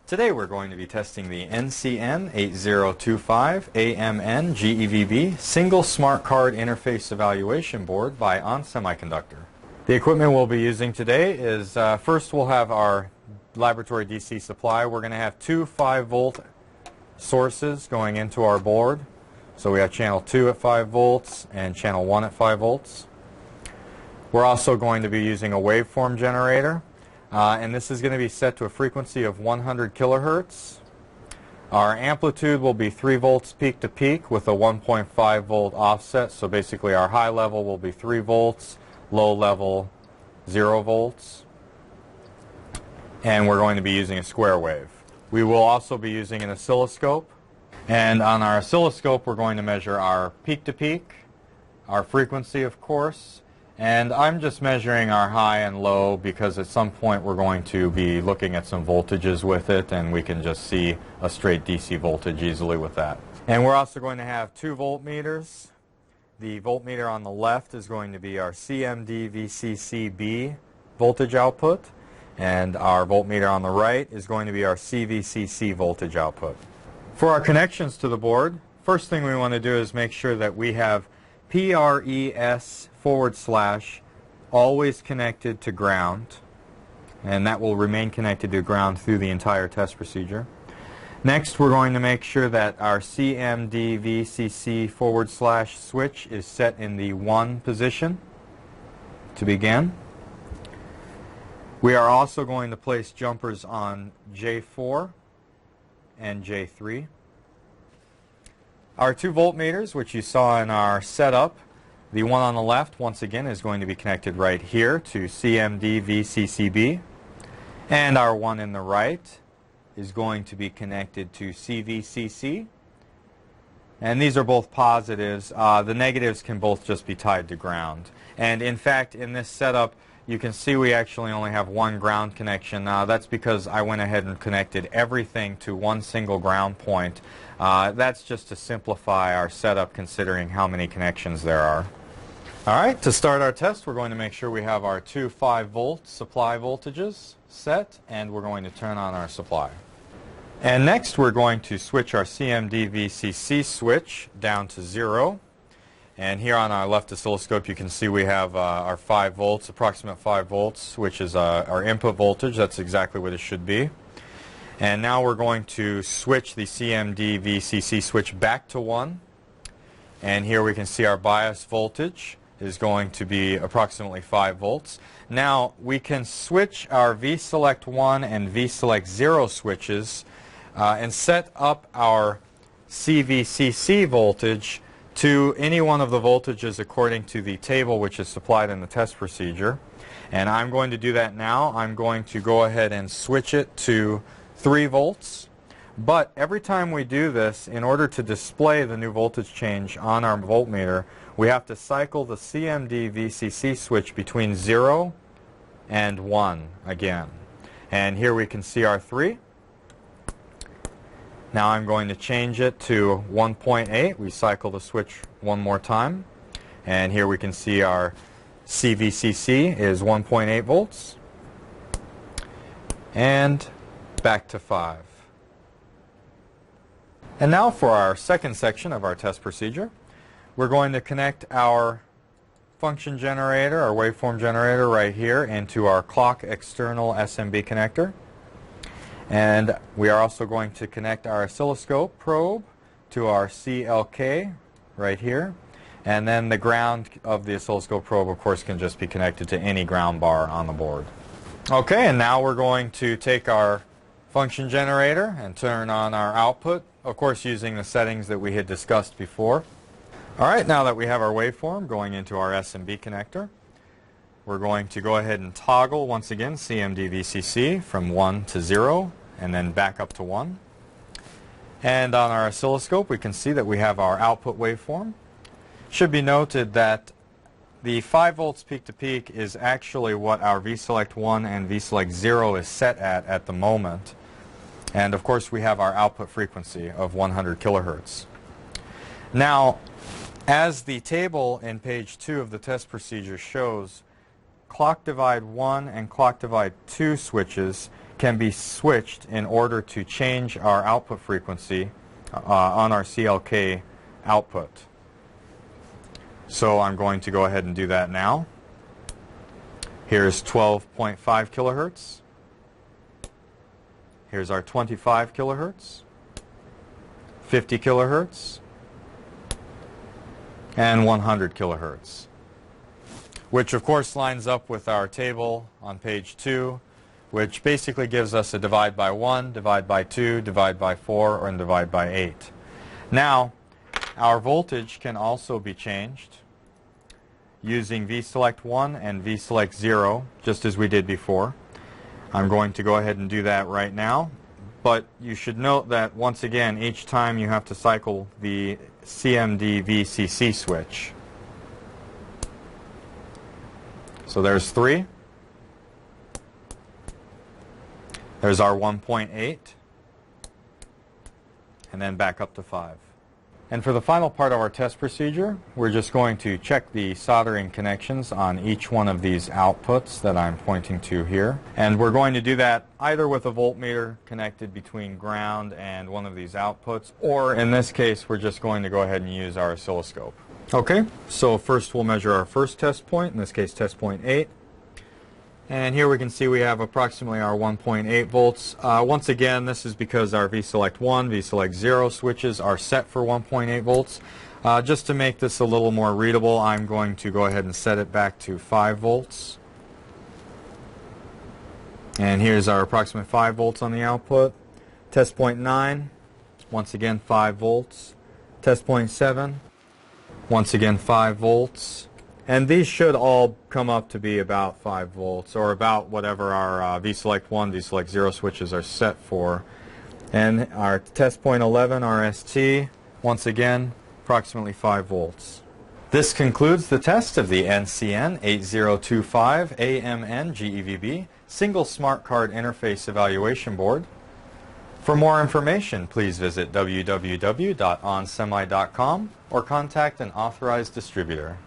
Today we're going to be testing the NCN8025AMNGEVB Single Smart Card Interface Evaluation Board by ON Semiconductor. The equipment we'll be using today is, first we'll have our laboratory DC supply. We're going to have two 5-volt sources going into our board. So we have channel 2 at 5 volts and channel 1 at 5 volts. We're also going to be using a waveform generator. And this is going to be set to a frequency of 100 kilohertz. Our amplitude will be 3 volts peak to peak with a 1.5 volt offset. So basically our high level will be 3 volts, low level 0 volts. And we're going to be using a square wave. We will also be using an oscilloscope. And on our oscilloscope we're going to measure our peak to peak, our frequency of course, and I'm just measuring our high and low because at some point we're going to be looking at some voltages with it, and we can just see a straight DC voltage easily with that. And we're also going to have 2 voltmeters. The voltmeter on the left is going to be our CMD-VCCB voltage output, and our voltmeter on the right is going to be our CVCC voltage output. For our connections to the board, first thing we want to do is make sure that we have PRES / always connected to ground, and that will remain connected to ground through the entire test procedure. Next, we're going to make sure that our CMD-VCC / switch is set in the 1 position to begin. We are also going to place jumpers on J4 and J3. Our 2 voltmeters, which you saw in our setup, the one on the left, once again, is going to be connected right here to CMD-VCCB. And our one in the right is going to be connected to CVCC. And these are both positives. The negatives can both just be tied to ground. And in fact, in this setup, you can see we actually only have 1 ground connection. That's because I went ahead and connected everything to 1 single ground point. That's just to simplify our setup considering how many connections there are. Alright, to start our test we're going to make sure we have our 2 5-volt supply voltages set, and we're going to turn on our supply. And next we're going to switch our CMD-VCC switch down to 0. And here on our left oscilloscope you can see we have our 5 volts, approximate 5 volts, which is our input voltage. That's exactly what it should be. And now we're going to switch the CMD-VCC switch back to 1. And here we can see our bias voltage is going to be approximately 5 volts. Now we can switch our V-Select 1 and V-Select 0 switches and set up our CVCC voltage to any one of the voltages according to the table which is supplied in the test procedure. And I'm going to do that now. I'm going to go ahead and switch it to 3 volts. But every time we do this, in order to display the new voltage change on our voltmeter, we have to cycle the CMD-VCC switch between 0 and 1 again. And here we can see our 3. Now I'm going to change it to 1.8. We cycle the switch one more time. And here we can see our CVCC is 1.8 volts. And back to 5. And now for our second section of our test procedure, we're going to connect our function generator, our waveform generator right here into our clock external SMB connector. And we are also going to connect our oscilloscope probe to our CLK right here. And then the ground of the oscilloscope probe, of course, can just be connected to any ground bar on the board. Okay, and now we're going to take our function generator and turn on our output, of course using the settings that we had discussed before. Alright, now that we have our waveform going into our SMB connector, we're going to go ahead and toggle once again CMD-VCC from 1 to 0 and then back up to 1. And on our oscilloscope we can see that we have our output waveform. It should be noted that the 5 volts peak to peak is actually what our V-Select 1 and V-Select 0 is set at the moment. And of course we have our output frequency of 100 kilohertz. Now, as the table in page 2 of the test procedure shows, clock divide 1 and clock divide 2 switches can be switched in order to change our output frequency on our CLK output. So I'm going to go ahead and do that now. Here's 12.5 kilohertz. Here's our 25 kilohertz, 50 kilohertz, and 100 kilohertz, which of course lines up with our table on page 2, which basically gives us a divide by 1, divide by 2, divide by 4, and divide by 8. Now, our voltage can also be changed using V-select 1 and V-select 0, just as we did before. I'm going to go ahead and do that right now, but you should note that once again, each time you have to cycle the CMD-VCC switch. So there's 3. There's our 1.8, and then back up to 5. And for the final part of our test procedure, we're just going to check the soldering connections on each one of these outputs that I'm pointing to here. And we're going to do that either with a voltmeter connected between ground and one of these outputs, or in this case, we're just going to go ahead and use our oscilloscope. Okay, so first we'll measure our first test point, in this case test point 8. And here we can see we have approximately our 1.8 volts. Once again, this is because our V-select 1, V-select 0 switches are set for 1.8 volts. Just to make this a little more readable, I'm going to go ahead and set it back to 5 volts. And here's our approximate 5 volts on the output. Test point 9, once again 5 volts. Test point 7, once again 5 volts. And these should all come up to be about 5 volts, or about whatever our V-select 1, V-select 0 switches are set for. And our test point 11, our ST, once again, approximately 5 volts. This concludes the test of the NCN8025AMNGEVB Single Smart Card Interface Evaluation Board. For more information, please visit www.onsemi.com or contact an authorized distributor.